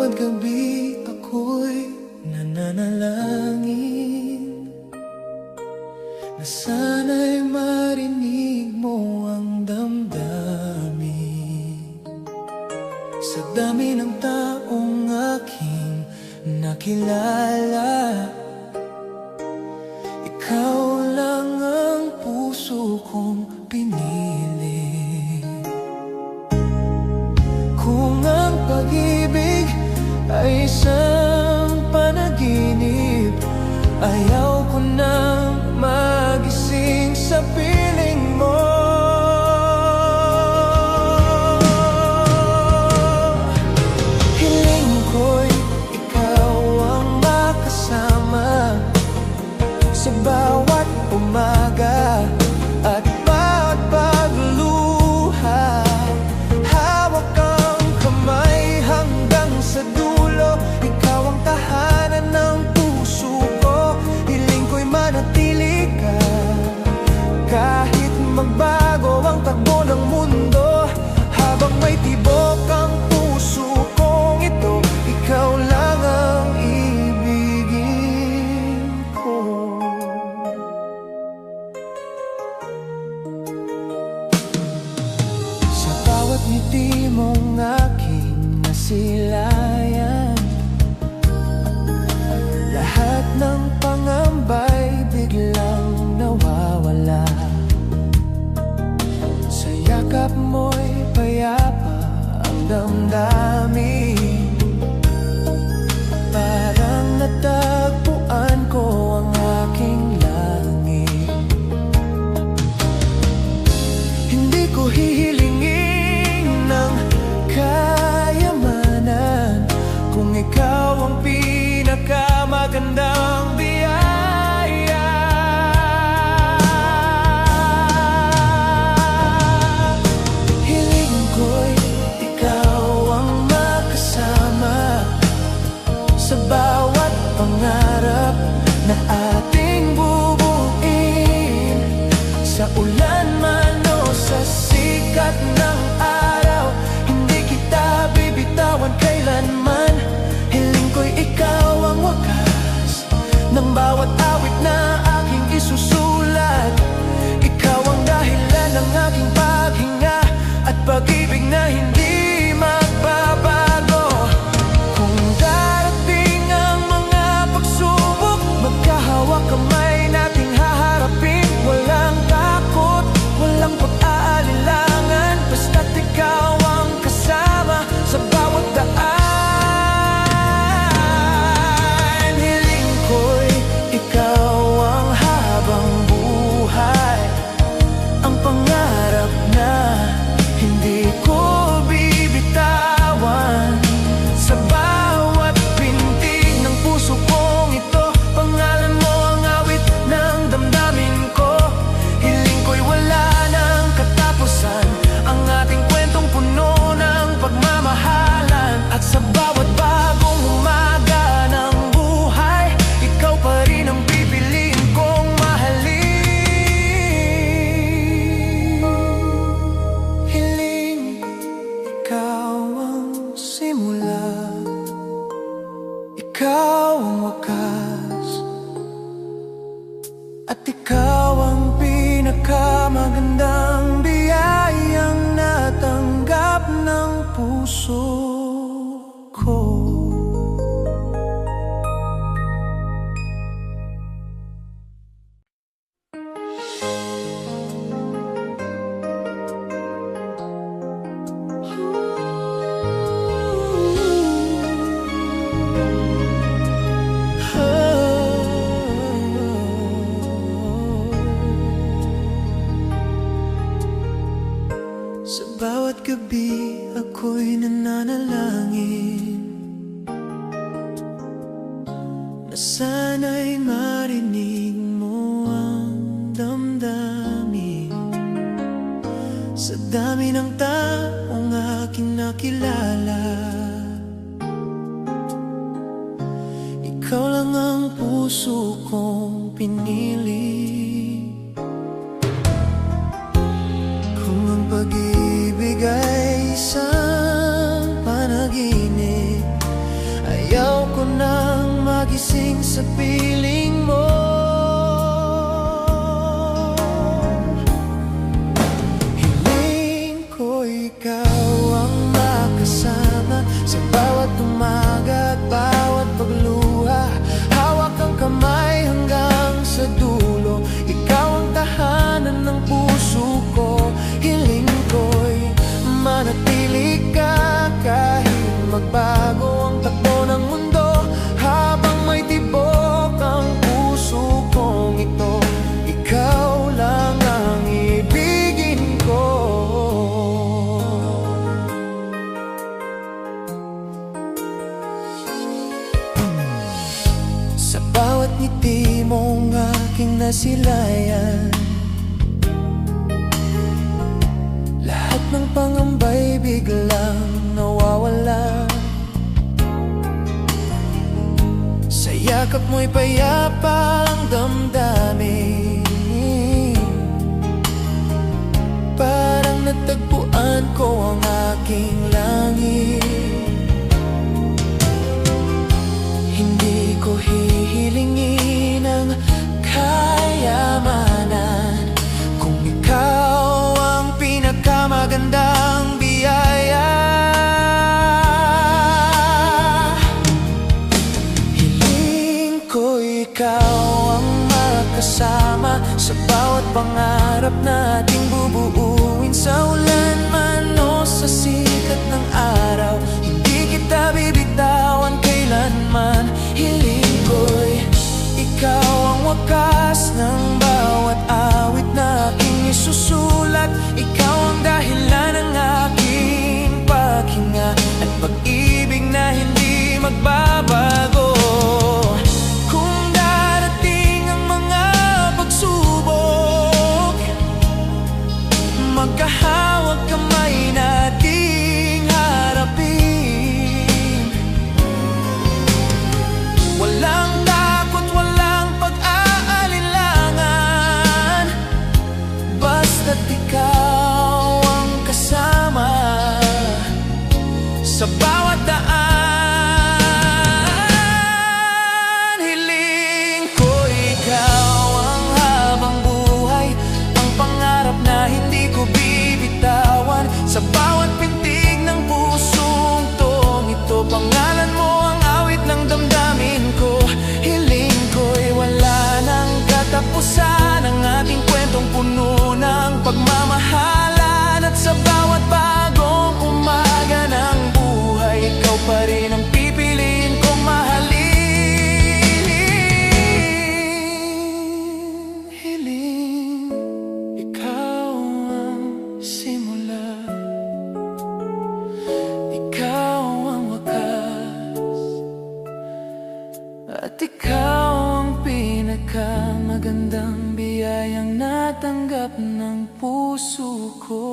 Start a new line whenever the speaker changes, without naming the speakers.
bawat gabi ako'y nananalangin na sana'y marinig mo ang damdamin. Sa dami ng taong aking nakilala, ikaw lang ang puso kong pinili. Kung ang pag-ibig ay isang panaginip, ayaw ko nang magising sa piling mo. Hiling ko'y ikaw ang makasama sa bawat umaga at bawat pagluha. Hawak ang kamay hanggang sa dulo, ikaw ang tahanan ng puso ko. Hiling ko'y manatili ka kahit magbago ang takbo ng mundo. Habang may tibok ang puso kong ito, ikaw lang ang ibigin ko. Sa bawat ngiti mong aking nasilayan, lahat ng pangambay biglang nawawala. Sa yakap mo'y payapa ang damdamin, parang natagpuan ko ang aking langit. Hindi ko hihilingin ng kayamanan kung ikaw ang pinakamagandang biyaya. Hiling ko'y ikaw ang makasama sa bawat pangarap na ating bubuin. Sa ulan man o sa sikat ng araw, hindi kita bibitawan kailanman. Hiling ko'y ikaw ang wakas ng bawat awit na aking isusulat. Ikaw ang dahilan ng aking paghinga at pag-ibig na hindi magbabago. Kung darating ang mga pagsubok, magkahawak kamay nating haharapin. Walang takot, walang pag-aalilangan, basta't ikaw ang kasama sa bawat daan. Hiling ko'y ikaw ang habang buhay, ang pangarap na hindi ko bibitawan. Sa bawat pintig ng puso kong ito, pangalan mo ang awit ng damdamin ko. Hiling ko'y wala ng katapusan ang ating kwentong puno ng pagmamahalan. At sa bawat bagong umaga ng buhay, ikaw pa rin ang pipiliin kong mahalin. Hiling ikaw ang simula, ikaw ang wakas, at ikaw ang pinakamagandang biyayang natanggap ng puso ko. Sa bawat gabi ako'y nananalangin na sana'y marinig mo ang damdamin. Sa dami ng taong aking nakilala, ikaw lang ang puso kong pinili. Kung ang pag-ibig ay isang panaginip, magising sa piling mo. Hiling ko ikaw ang makasama sa bawat umaga at bawat pagluha. Hawak ang kamay hanggang sa dulo. Ikaw ang tahanan ng puso ko. Hiling ko'y manatili ka kahit magbago ang takbo ng mundo. Habang may tibok ang puso kong ito, ikaw lang ang ibigin ko. Sa bawat ngiti mong aking nasilayan, lahat ng pangambay biglang nawawala. Sa yakap mo'y payapa ang damdamin. Parang natagpuan ko ang aking langit. Hindi ko hihilingin ang kayamanan kung ikaw ang pinakamagandang biyaya. Hiling ko ikaw ang makasama sa bawat pangarap na ating bubuuin. Sa ulan man o sa sikat ng araw, hindi kita bibitawan kailanman. Hiling ko'y ikaw ang wakas ng bawat awit na aking isusulat. Ikaw ang dahilan ng aking paghinga at pag-ibig na hindi magbabago. Kung darating ang mga pagsubok, magkahawag kamay nating harapin. Walang takot, walang pag-aalinlangan, basta't ikaw ang kasama sa bawat daan. Hiling ko ikaw ang habang buhay, ang pangarap na hindi ko bibitawan. Sa bawat pintig ng pusong tong ito, pangalan mo ang awit ng damdamin ko. Hiling ko'y wala ng katapusan ang ating kwentong puno ng pagmamahalan. At sa bawat bagong umaga ng buhay, ikaw pa rin ang pipiliin kong mahalin. Hiling, ikaw ang simula, ikaw ang wakas, at ikaw ang pinakamagandang biyayang natanggap ng puso ko.